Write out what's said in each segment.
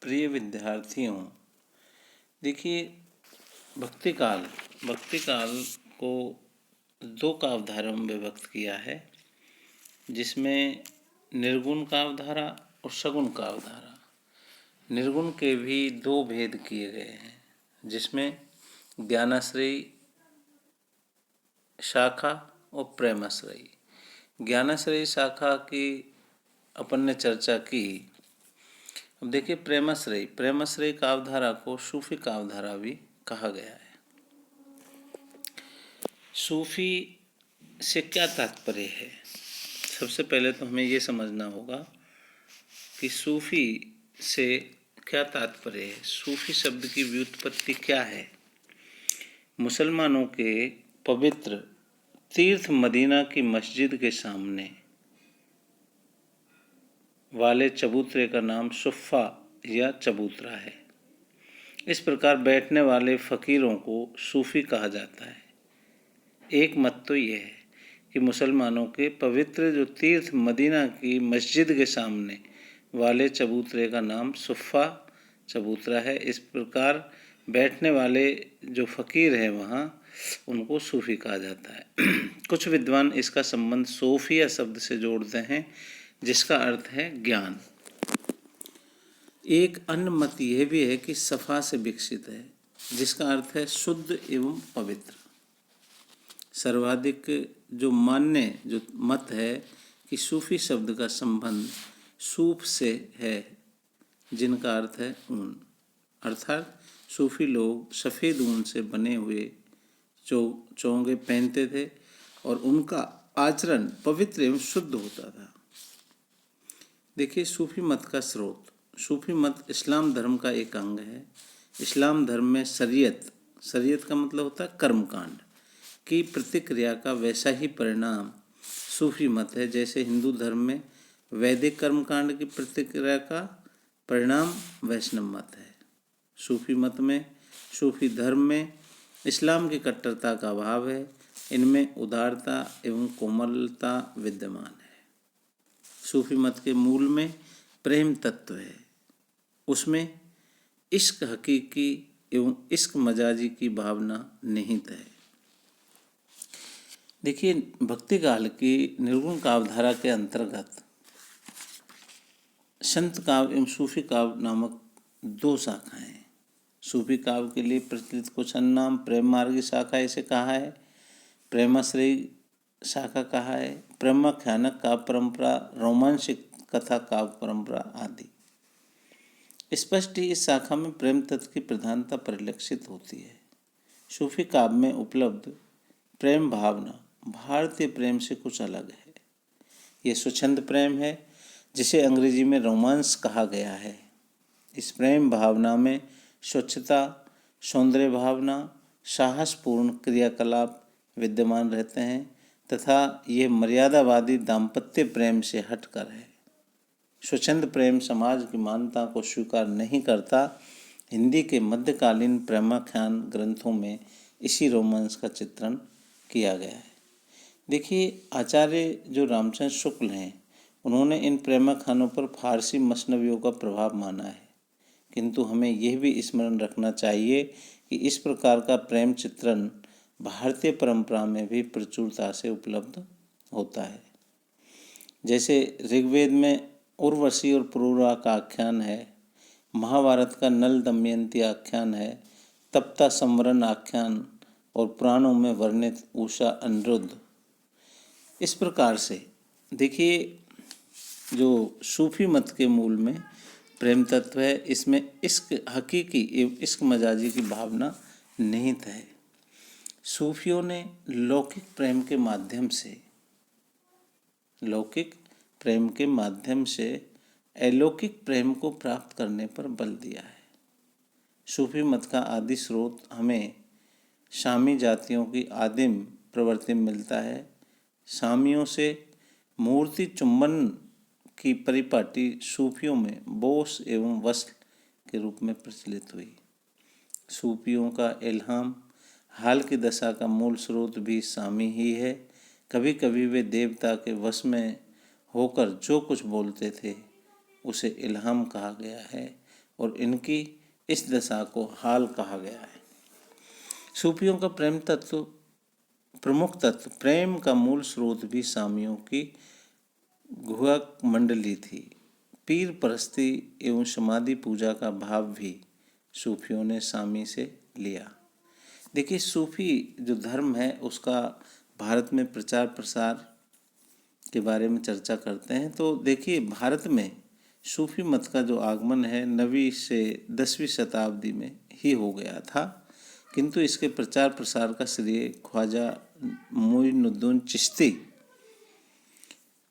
प्रिय विद्यार्थियों, देखिए भक्ति काल को दो काव्यधाराओं में विभक्त किया है, जिसमें निर्गुण काव्यधारा और सगुण काव्यधारा। निर्गुण के भी दो भेद किए गए हैं, जिसमें ज्ञानाश्रयी शाखा और प्रेमाश्रयी। ज्ञानाश्रयी शाखा की अपन ने चर्चा की। अब देखिए प्रेमाश्रयी काव्यधारा को सूफी काव्यधारा भी कहा गया है। सूफी से क्या तात्पर्य है? सबसे पहले तो हमें ये समझना होगा कि सूफी से क्या तात्पर्य है। सूफी शब्द की व्युत्पत्ति क्या है? मुसलमानों के पवित्र तीर्थ मदीना की मस्जिद के सामने वाले चबूतरे का नाम सुफ़ा या चबूतरा है। इस प्रकार बैठने वाले फ़कीरों को सूफ़ी कहा जाता है। एक मत तो यह है कि मुसलमानों के पवित्र जो तीर्थ मदीना की मस्जिद के सामने वाले चबूतरे का नाम सुफ़ा चबूतरा है। इस प्रकार बैठने वाले जो फ़कीर हैं वहाँ, उनको सूफ़ी कहा जाता है। कुछ विद्वान इसका संबंध सोफिया शब्द से जोड़ते हैं, जिसका अर्थ है ज्ञान। एक अन्य मत यह भी है कि सफ़ा से विकसित है, जिसका अर्थ है शुद्ध एवं पवित्र। सर्वाधिक जो मान्य जो मत है कि सूफी शब्द का संबंध सूफ से है, जिनका अर्थ है ऊन। अर्थात सूफी लोग सफ़ेद ऊन से बने हुए चोंगे पहनते थे और उनका आचरण पवित्र एवं शुद्ध होता था। देखिए सूफी मत का स्रोत। सूफी मत इस्लाम धर्म का एक अंग है। इस्लाम धर्म में शरीयत का मतलब होता है कर्मकांड की प्रतिक्रिया का वैसा ही परिणाम सूफी मत है, जैसे हिंदू धर्म में वैदिक कर्मकांड की प्रतिक्रिया का परिणाम वैष्णव मत है। सूफी मत में, सूफी धर्म में इस्लाम की कट्टरता का अभाव है। इनमें उदारता एवं कोमलता विद्यमान है। सूफी मत के मूल में प्रेम तत्व है। उसमें इश्क हकीकी एवं इश्क मजाजी की भावना निहित है। देखिए भक्ति काल की निर्गुण काव्यधारा के अंतर्गत संत काव्य एवं सूफी काव्य नामक दो शाखाएं हैं। सूफी काव्य के लिए प्रचलित कुछ अन्य नाम प्रेम मार्गी शाखा इसे कहा है, प्रेमाश्रयी शाखा कहा है, प्रेमाख्यानक काव्य परंपरा, रोमांसिक कथा काव्य परंपरा आदि। स्पष्ट ही इस शाखा में प्रेम तत्व की प्रधानता परिलक्षित होती है। सूफी काव्य में उपलब्ध प्रेम भावना भारतीय प्रेम से कुछ अलग है। ये स्वच्छंद प्रेम है, जिसे अंग्रेजी में रोमांस कहा गया है। इस प्रेम भावना में स्वच्छता, सौंदर्य भावना, साहसपूर्ण क्रियाकलाप विद्यमान रहते हैं तथा ये मर्यादावादी दाम्पत्य प्रेम से हटकर है। स्वच्छंद प्रेम समाज की मान्यता को स्वीकार नहीं करता। हिंदी के मध्यकालीन प्रेमाख्यान ग्रंथों में इसी रोमांस का चित्रण किया गया है। देखिए आचार्य जो रामचंद्र शुक्ल हैं, उन्होंने इन प्रेमाख्यानों पर फारसी मसनवियों का प्रभाव माना है, किंतु हमें यह भी स्मरण रखना चाहिए कि इस प्रकार का प्रेम चित्रण भारतीय परंपरा में भी प्रचुरता से उपलब्ध होता है। जैसे ऋग्वेद में उर्वशी और पुरूरा का आख्यान है, महाभारत का नल दमयंती आख्यान है, तप्ता संवरण आख्यान और पुराणों में वर्णित उषा अनिरुद्ध। इस प्रकार से देखिए जो सूफी मत के मूल में प्रेम तत्व है, इसमें इश्क हकीकी एवं इश्क मजाजी की भावना निहित है। सूफियों ने लौकिक प्रेम के माध्यम से अलौकिक प्रेम को प्राप्त करने पर बल दिया है। सूफी मत का आदि स्रोत हमें शामी जातियों की आदिम प्रवृत्ति मिलता है। शामियों से मूर्ति चुंबन की परिपाटी सूफियों में बोस एवं वस्ल के रूप में प्रचलित हुई। सूफियों का इल्हाम हाल की दशा का मूल स्रोत भी शामी ही है। कभी कभी वे देवता के वश में होकर जो कुछ बोलते थे उसे इल्हाम कहा गया है और इनकी इस दशा को हाल कहा गया है। सूफियों का प्रेम तत्व, प्रमुख तत्व प्रेम का मूल स्रोत भी सामियों की गुहक मंडली थी। पीर परस्ती एवं समाधि पूजा का भाव भी सूफियों ने सामी से लिया। देखिए, सूफी जो धर्म है उसका भारत में प्रचार प्रसार के बारे में चर्चा करते हैं। तो देखिए, भारत में सूफी मत का जो आगमन है 9वीं से 10वीं शताब्दी में ही हो गया था, किंतु इसके प्रचार प्रसार का श्रेय ख्वाजा मोइनुद्दीन चिश्ती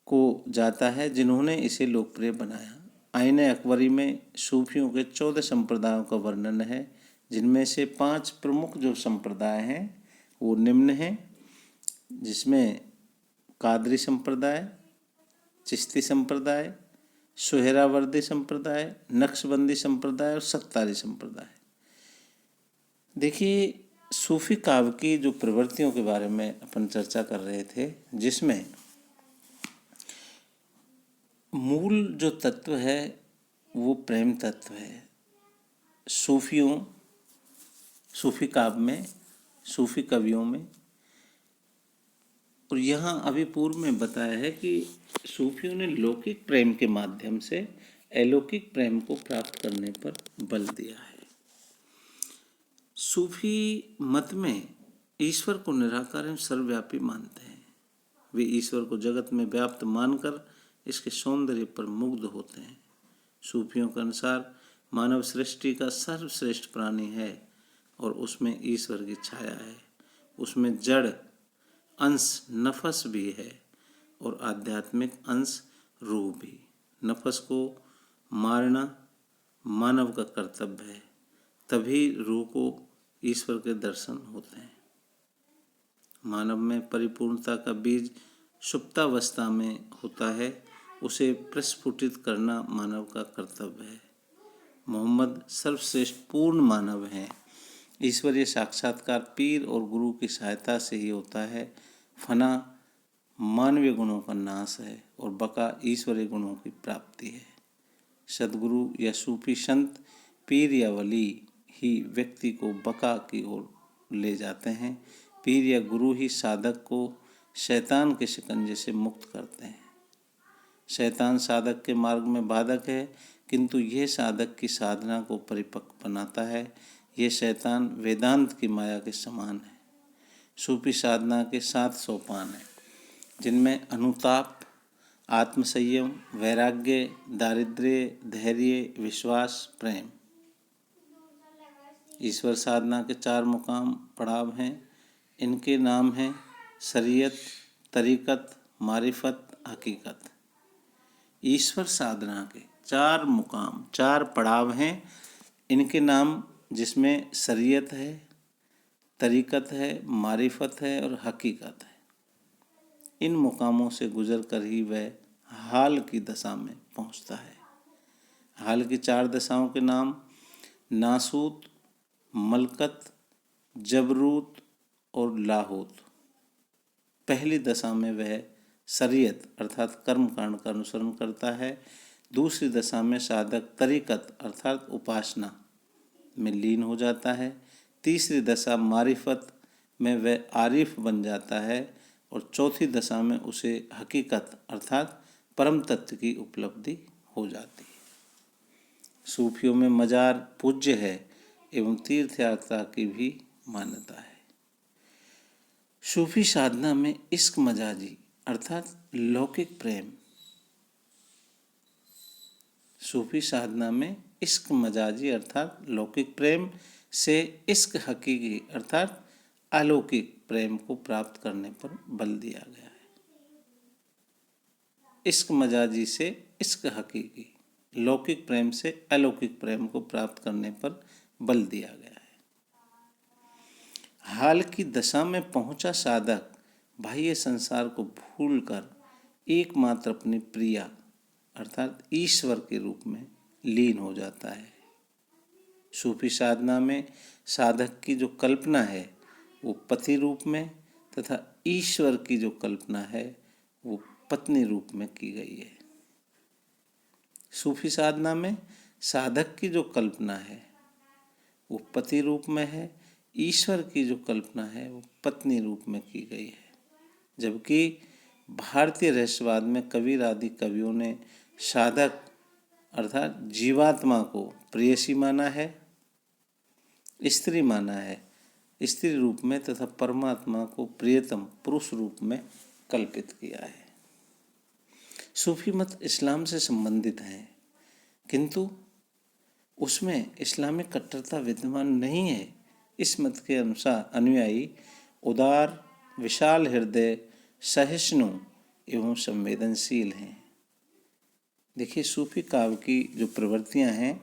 को जाता है, जिन्होंने इसे लोकप्रिय बनाया। आईने अकबरी में सूफियों के 14 संप्रदायों का वर्णन है, जिनमें से 5 प्रमुख जो संप्रदाय हैं वो निम्न हैं, जिसमें कादरी संप्रदाय, चिश्ती संप्रदाय, सुहरावर्दी संप्रदाय, नक्शबंदी संप्रदाय और सत्तारी संप्रदाय। देखिए, सूफी काव्य की जो प्रवृत्तियों के बारे में अपन चर्चा कर रहे थे, जिसमें मूल जो तत्व है वो प्रेम तत्व है। सूफी काव्य में, सूफी कवियों में। और यहाँ अभी पूर्व में बताया है कि सूफियों ने लौकिक प्रेम के माध्यम से अलौकिक प्रेम को प्राप्त करने पर बल दिया है। सूफी मत में ईश्वर को निराकार एवं सर्वव्यापी मानते हैं। वे ईश्वर को जगत में व्याप्त मानकर इसके सौंदर्य पर मुग्ध होते हैं। सूफियों के अनुसार मानव सृष्टि का सर्वश्रेष्ठ प्राणी है और उसमें ईश्वर की छाया है। उसमें जड़ अंश नफस भी है और आध्यात्मिक अंश रूह भी। नफस को मारना मानव का कर्तव्य है, तभी रूह को ईश्वर के दर्शन होते हैं। मानव में परिपूर्णता का बीज सुप्तावस्था में होता है, उसे प्रस्फुटित करना मानव का कर्तव्य है। मोहम्मद सर्वश्रेष्ठ पूर्ण मानव हैं। ईश्वरीय साक्षात्कार पीर और गुरु की सहायता से ही होता है। फना मानवीय गुणों का नाश है और बका ईश्वरीय गुणों की प्राप्ति है। सद्गुरु या सूफी संत, पीर या वली ही व्यक्ति को बका की ओर ले जाते हैं। पीर या गुरु ही साधक को शैतान के शिकंजे से मुक्त करते हैं। शैतान साधक के मार्ग में बाधक है, किंतु यह साधक की साधना को परिपक्व बनाता है। यह शैतान वेदांत की माया के समान है। सूफी साधना के 7 सोपान हैं, जिनमें अनुताप, आत्मसंयम, वैराग्य, दारिद्र्य, धैर्य, विश्वास, प्रेम। ईश्वर साधना के 4 मुकाम पड़ाव हैं। इनके नाम हैं शरीयत, तरीकत, मारिफत, हकीकत। ईश्वर साधना के 4 मुकाम, 4 पड़ाव हैं। इनके नाम, जिसमें शरीयत है, तरीकत है, मारिफत है और हकीकत है। इन मुकामों से गुजर कर ही वह हाल की दशा में पहुंचता है। हाल की 4 दशाओं के नाम नासूत, मलकत, जबरूत और लाहूत। पहली दशा में वह शरीयत अर्थात कर्म कांड का अनुसरण करता है। दूसरी दशा में साधक तरीकत अर्थात उपासना में लीन हो जाता है। तीसरी दशा मारिफत में वह आरिफ बन जाता है और चौथी दशा में उसे हकीकत अर्थात परम तत्व की उपलब्धि हो जाती है। सूफियों में मजार पूज्य है एवं तीर्थ यात्रा की भी मान्यता है। सूफी साधना में इश्क मजाजी अर्थात लौकिक प्रेम, सूफी साधना में इश्क मजाजी अर्थात लौकिक प्रेम से इश्क हकीकी अर्थात अलौकिक प्रेम को प्राप्त करने पर बल दिया गया है। इश्क मजाजी से इश्क हकीकी, लौकिक प्रेम से अलौकिक प्रेम को प्राप्त करने पर बल दिया गया है। हाल की दशा में पहुंचा साधक बाह्य संसार को भूलकर एकमात्र अपनी प्रिया अर्थात ईश्वर के रूप में लीन हो जाता है। सूफी साधना में साधक की जो कल्पना है वो पति रूप में तथा ईश्वर की जो कल्पना है वो पत्नी रूप में की गई है। सूफी साधना में साधक की जो कल्पना है वो पति रूप में है, ईश्वर की जो कल्पना है वो पत्नी रूप में की गई है। जबकि भारतीय रहस्यवाद में कबीर आदि कवियों ने साधक अर्थात जीवात्मा को प्रेयसी माना है, स्त्री माना है स्त्री रूप में, तथा परमात्मा को प्रियतम पुरुष रूप में कल्पित किया है। सूफी मत इस्लाम से संबंधित है, किंतु उसमें इस्लामिक कट्टरता विद्यमान नहीं है। इस मत के अनुसार अनुयायी उदार, विशाल हृदय, सहिष्णु एवं संवेदनशील हैं। देखिए, सूफी काव्य की जो प्रवृत्तियां हैं,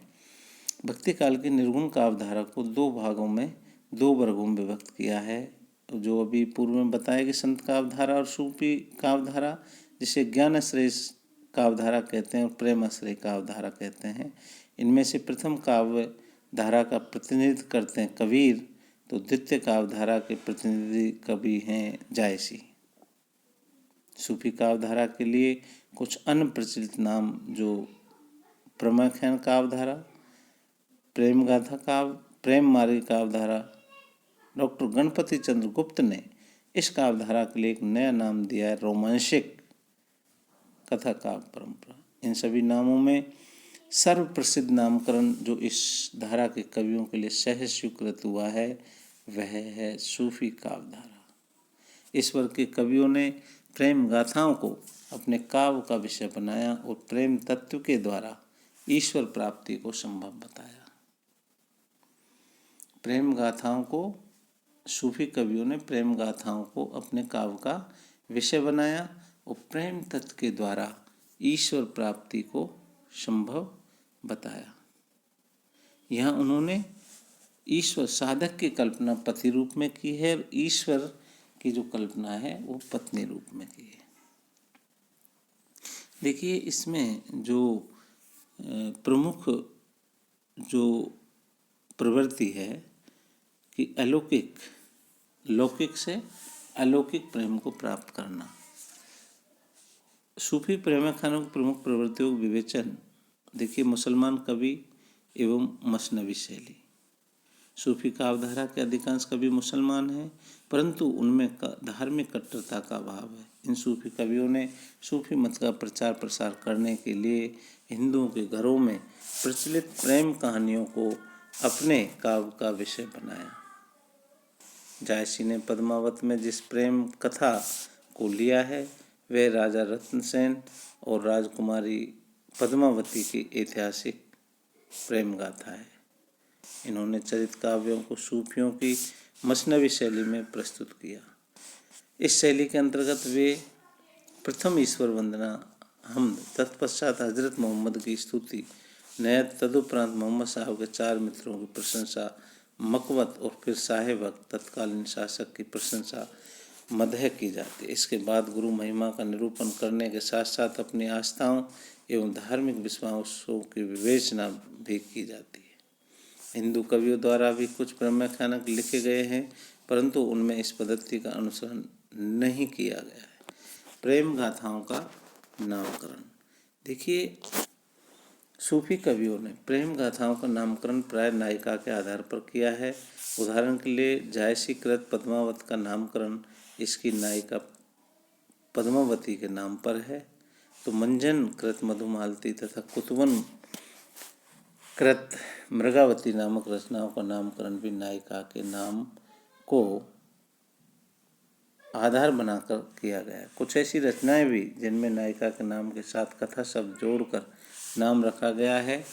भक्ति काल की निर्गुण काव्य धारा को दो वर्गों में विभक्त किया है। जो अभी पूर्व में बताया कि संत काव्य धारा और सूफी काव्य धारा, जिसे ज्ञानाश्रय काव्य धारा कहते हैं और प्रेमाश्रय काव्य धारा कहते हैं। इनमें से प्रथम काव्य धारा का प्रतिनिधित्व करते हैं कबीर, तो द्वितीय काव्य धारा के प्रतिनिधि कवि हैं जायसी। सूफी काव्य धारा के लिए कुछ अन्य प्रचलित नाम जो प्रमुख काव्य धारा, प्रेम गाथा काव्य, प्रेम मार्गी काव्य धारा। डॉक्टर गणपति चंद्र गुप्त ने इस काव्य धारा के लिए एक नया नाम दिया है, रोमांसिक कथा काव्य परंपरा। इन सभी नामों में सर्वप्रसिद्ध नामकरण जो इस धारा के कवियों के लिए सहज स्वीकृत हुआ है वह है सूफी काव्य धारा। इस वर्ग के कवियों ने प्रेम गाथाओं को अपने काव्य का विषय बनाया और प्रेम तत्व के द्वारा ईश्वर प्राप्ति को संभव बताया। प्रेम गाथाओं को सूफी कवियों ने प्रेम गाथाओं को अपने काव्य का विषय बनाया और प्रेम तत्व के द्वारा ईश्वर प्राप्ति को संभव बताया। यहाँ उन्होंने ईश्वर साधक की कल्पना पति रूप में की है और ईश्वर की जो कल्पना है वो पत्नी रूप में की है। देखिए, इसमें जो प्रमुख जो प्रवृत्ति है कि लौकिक से अलौकिक प्रेम को प्राप्त करना। सूफी प्रेमाख्यानों की प्रमुख प्रवृत्तियों का विवेचन देखिए, मुसलमान कवि एवं मसनवी शैली। सूफी काव्यधारा के अधिकांश कवि मुसलमान हैं, परंतु उनमें धार्मिक कट्टरता का अभाव है। इन सूफी कवियों ने सूफी मत का प्रचार प्रसार करने के लिए हिंदुओं के घरों में प्रचलित प्रेम कहानियों को अपने काव्य का विषय बनाया। जायसी ने पद्मावत में जिस प्रेम कथा को लिया है वह राजा रत्नसेन और राजकुमारी पद्मावती की ऐतिहासिक प्रेम गाथा है। इन्होंने चरित काव्यों को सूफियों की मसनवी शैली में प्रस्तुत किया। इस शैली के अंतर्गत वे प्रथम ईश्वर वंदना, हमद, तत्पश्चात हजरत मोहम्मद की स्तुति, नयत, तदुपरांत मोहम्मद साहब के 4 मित्रों की प्रशंसा, मकवत और फिर साहेब तत्कालीन शासक की प्रशंसा मदह की जाती है। इसके बाद गुरु महिमा का निरूपण करने के साथ साथ अपनी आस्थाओं एवं धार्मिक विश्वासों की विवेचना भी की जाती है। हिंदू कवियों द्वारा भी कुछ प्रेमाख्यान लिखे गए हैं, परंतु उनमें इस पद्धति का अनुसरण नहीं किया गया है। प्रेम गाथाओं का नामकरण देखिए, सूफी कवियों ने प्रेम गाथाओं का नामकरण प्राय नायिका के आधार पर किया है। उदाहरण के लिए जायसी कृत पद्मावत का नामकरण इसकी नायिका पद्मावती के नाम पर है, तो मंजन कृत मधुमालती तथा कुतुबन कृत मृगावती नामक रचनाओं का नामकरण भी नायिका के नाम को आधार बनाकर किया गया है। कुछ ऐसी रचनाएं भी जिनमें नायिका के नाम के साथ कथा शब्द जोड़कर नाम रखा गया है,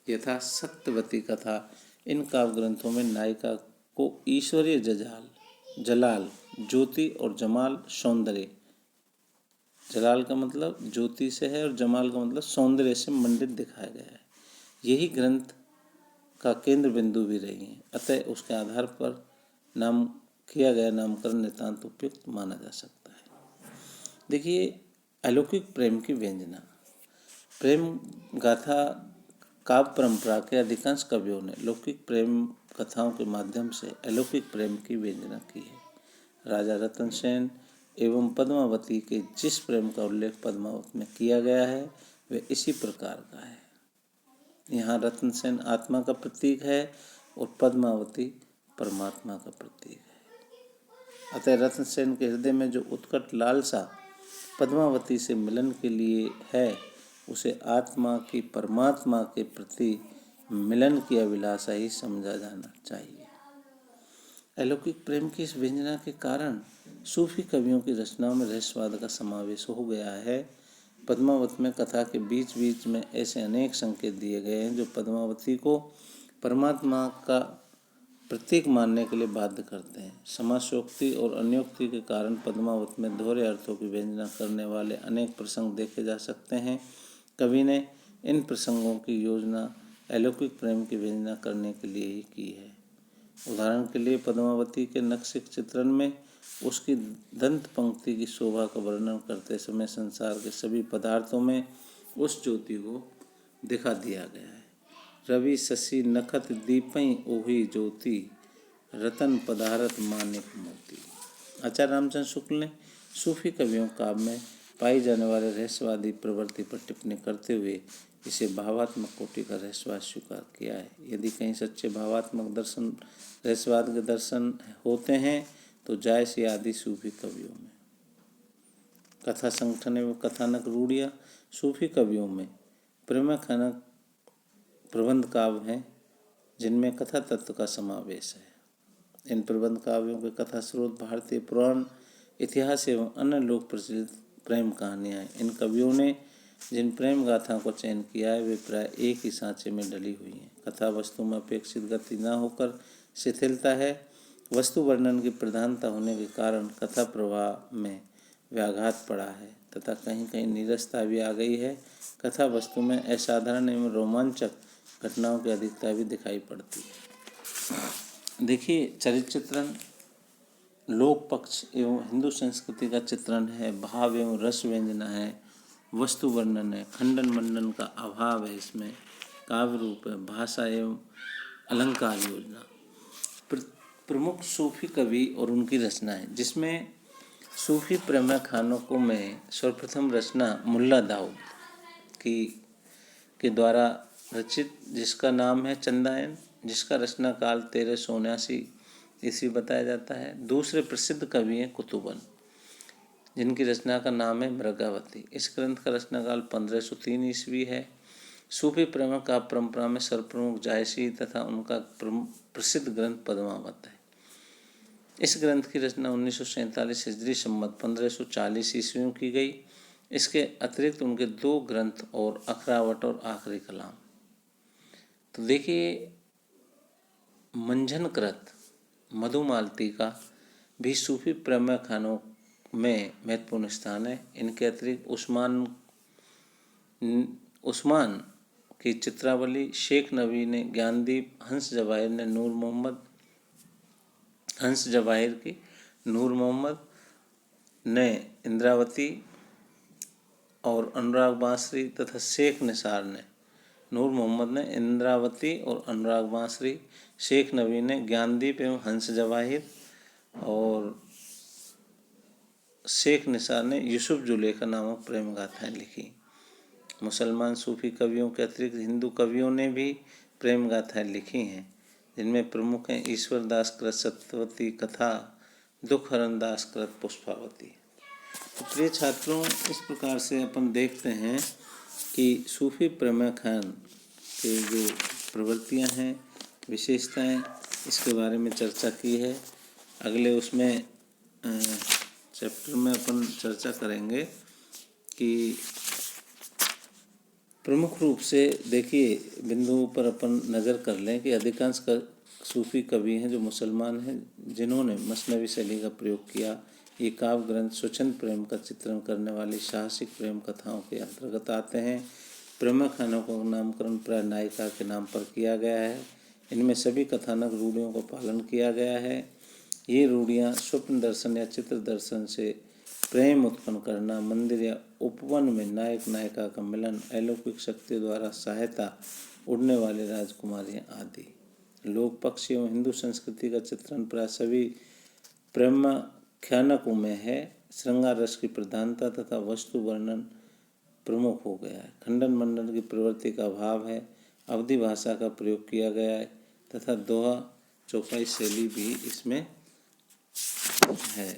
यथा सत्यवती कथा। इन काव्य ग्रंथों में नायिका को ईश्वरीय जलाल, ज्योति और जमाल, सौंदर्य, जलाल का मतलब ज्योति से है और जमाल का मतलब सौंदर्य से मंडित दिखाया गया है। यही ग्रंथ का केंद्र बिंदु भी रही है, अतः उसके आधार पर नाम किया गया नामकरण नितांत उपयुक्त माना जा सकता है। देखिए, अलौकिक प्रेम की व्यंजना। प्रेम गाथा काव्य परंपरा के अधिकांश कवियों ने लौकिक प्रेम कथाओं के माध्यम से अलौकिक प्रेम की व्यंजना की है। राजा रतन सेन एवं पद्मावती के जिस प्रेम का उल्लेख पद्मावत में किया गया है वह इसी प्रकार का है। यहाँ रत्नसेन आत्मा का प्रतीक है और पद्मावती परमात्मा का प्रतीक है। अतः रत्नसेन के हृदय में जो उत्कट लालसा पद्मावती से मिलन के लिए है, उसे आत्मा की परमात्मा के प्रति मिलन की अभिलाषा ही समझा जाना चाहिए। अलौकिक प्रेम की इस व्यंजना के कारण सूफी कवियों की रचनाओं में रहस्यवाद का समावेश हो गया है। पद्मावत में कथा के बीच बीच में ऐसे अनेक संकेत दिए गए हैं जो पद्मावती को परमात्मा का प्रतीक मानने के लिए बाध्य करते हैं। समासोक्ति और अन्योक्ति के कारण पद्मावत में दोहरे अर्थों की व्यंजना करने वाले अनेक प्रसंग देखे जा सकते हैं। कवि ने इन प्रसंगों की योजना अलौकिक प्रेम की व्यंजना करने के लिए ही की है। उदाहरण के लिए पद्मावती के नक्शिक चित्रण में उसकी दंत पंक्ति की शोभा का वर्णन करते समय संसार के सभी पदार्थों में उस ज्योति को दिखा दिया गया है। रवि शशि नखत दीपई ओही ज्योति रतन पदारत मानिक मोती। आचार्य रामचंद्र शुक्ल ने सूफी कवियों काव्य में पाई जाने वाले रहस्यवादी प्रवृत्ति पर टिप्पणी करते हुए इसे भावात्मक कोटि का रहस्यवाद स्वीकार किया है। यदि कहीं सच्चे भावात्मक दर्शन रहस्यवाद के दर्शन होते हैं तो जायसी आदि सूफी कवियों में। कथा संगठन एवं कथानक रूढ़ियाँ सूफी कवियों में प्रेमाख्यानक प्रबंध काव्य हैं जिनमें कथा तत्व का समावेश है। इन प्रबंध काव्यों के कथा स्रोत भारतीय पुराण इतिहास एवं अन्य लोक प्रचलित प्रेम कहानियाँ हैं। इन कवियों ने जिन प्रेम गाथाओं को चयन किया है वे प्राय एक ही सांचे में डली हुई हैं। कथा वस्तु में अपेक्षित गति न होकर शिथिलता है। वस्तु वर्णन की प्रधानता होने के कारण कथा प्रवाह में व्याघात पड़ा है तथा कहीं कहीं नीरसता भी आ गई है। कथा वस्तु में असाधारण एवं रोमांचक घटनाओं की अधिकता भी दिखाई पड़ती है। देखिए, चरित्र चित्रण लोक पक्ष एवं हिंदू संस्कृति का चित्रण है, भाव एवं रस व्यंजना है, वस्तु वर्णन है, खंडन मंडन का अभाव है, इसमें काव्य रूप है, भाषा एवं अलंकार योजना। प्रमुख सूफी कवि और उनकी रचनाएं, जिसमें सूफी प्रेमाख्यानों में सर्वप्रथम रचना मुल्ला दाऊद के द्वारा रचित, जिसका नाम है चंदायन, जिसका रचना काल 1379 ईस्वी बताया जाता है। दूसरे प्रसिद्ध कवि हैं कुतुबन, जिनकी रचना का नाम है मृगावती। इस ग्रंथ का रचना काल 1503 ईस्वी है। सूफी प्रेम का परंपरा में सर्वप्रमुख जायसी तथा उनका प्रसिद्ध ग्रंथ पद्मावत है। इस ग्रंथ की रचना 1947 हिजरी संवत 1540 ईस्वी में की गई। इसके अतिरिक्त उनके 2 ग्रंथ और अखरावट और आखिरी कलाम। तो देखिए, मंझन कृत मधुमालती का भी सूफी प्रेमाख्यानों में महत्वपूर्ण स्थान है। इनके अतिरिक्त उस्मान की चित्रावली, शेख नबी ने ज्ञानदीप, हंस जवाहिर की नूर मोहम्मद ने इंद्रावती और अनुराग बांसुरी तथा शेख निसार ने नूर मोहम्मद ने इंद्रावती और अनुराग बांसुरी, शेख नबी ने ज्ञानदीप एवं हंस जवाहिर और शेख निसार ने यूसुफ जुलेखा नामक प्रेम गाथाएं लिखी। मुसलमान सूफी कवियों के अतिरिक्त हिंदू कवियों ने भी प्रेम गाथाएं लिखी हैं, जिनमें प्रमुख हैं ईश्वर दास कृत सत्यवती कथा, दुख हरण दास कृत पुष्पावती। तो प्रिय छात्रों, इस प्रकार से अपन देखते हैं कि सूफी प्रेमाख्यान के जो प्रवृत्तियां हैं, विशेषताएं, इसके बारे में चर्चा की है। अगले उसमें चैप्टर में अपन चर्चा करेंगे कि प्रमुख रूप से देखिए बिंदुओं पर अपन नज़र कर लें कि अधिकांश सूफी कवि हैं जो मुसलमान हैं, जिन्होंने मसनवी शैली का प्रयोग किया। ये काव्य ग्रंथ स्वच्छंद प्रेम का चित्रण करने वाली साहसिक प्रेम कथाओं के अंतर्गत आते हैं। प्रेमाख्यानों का नामकरण प्राय नायिका के नाम पर किया गया है। इनमें सभी कथानक रूढ़ियों का पालन किया गया है। ये रूढ़ियाँ स्वप्न दर्शन या चित्र दर्शन से प्रेम उत्पन्न करना, मंदिर या उपवन में नायक नायिका का मिलन, अलौकिक शक्तियों द्वारा सहायता, उड़ने वाले राजकुमारियाँ आदि। लोक पक्ष एवं हिंदू संस्कृति का चित्रण प्राय सभी प्रेमाख्यानकों में है। श्रृंगार रस की प्रधानता तथा वस्तु वर्णन प्रमुख हो गया है। खंडन मंडन की प्रवृत्ति का अभाव है। अवधी भाषा का प्रयोग किया गया है तथा दोहा चौपाई शैली भी इसमें है।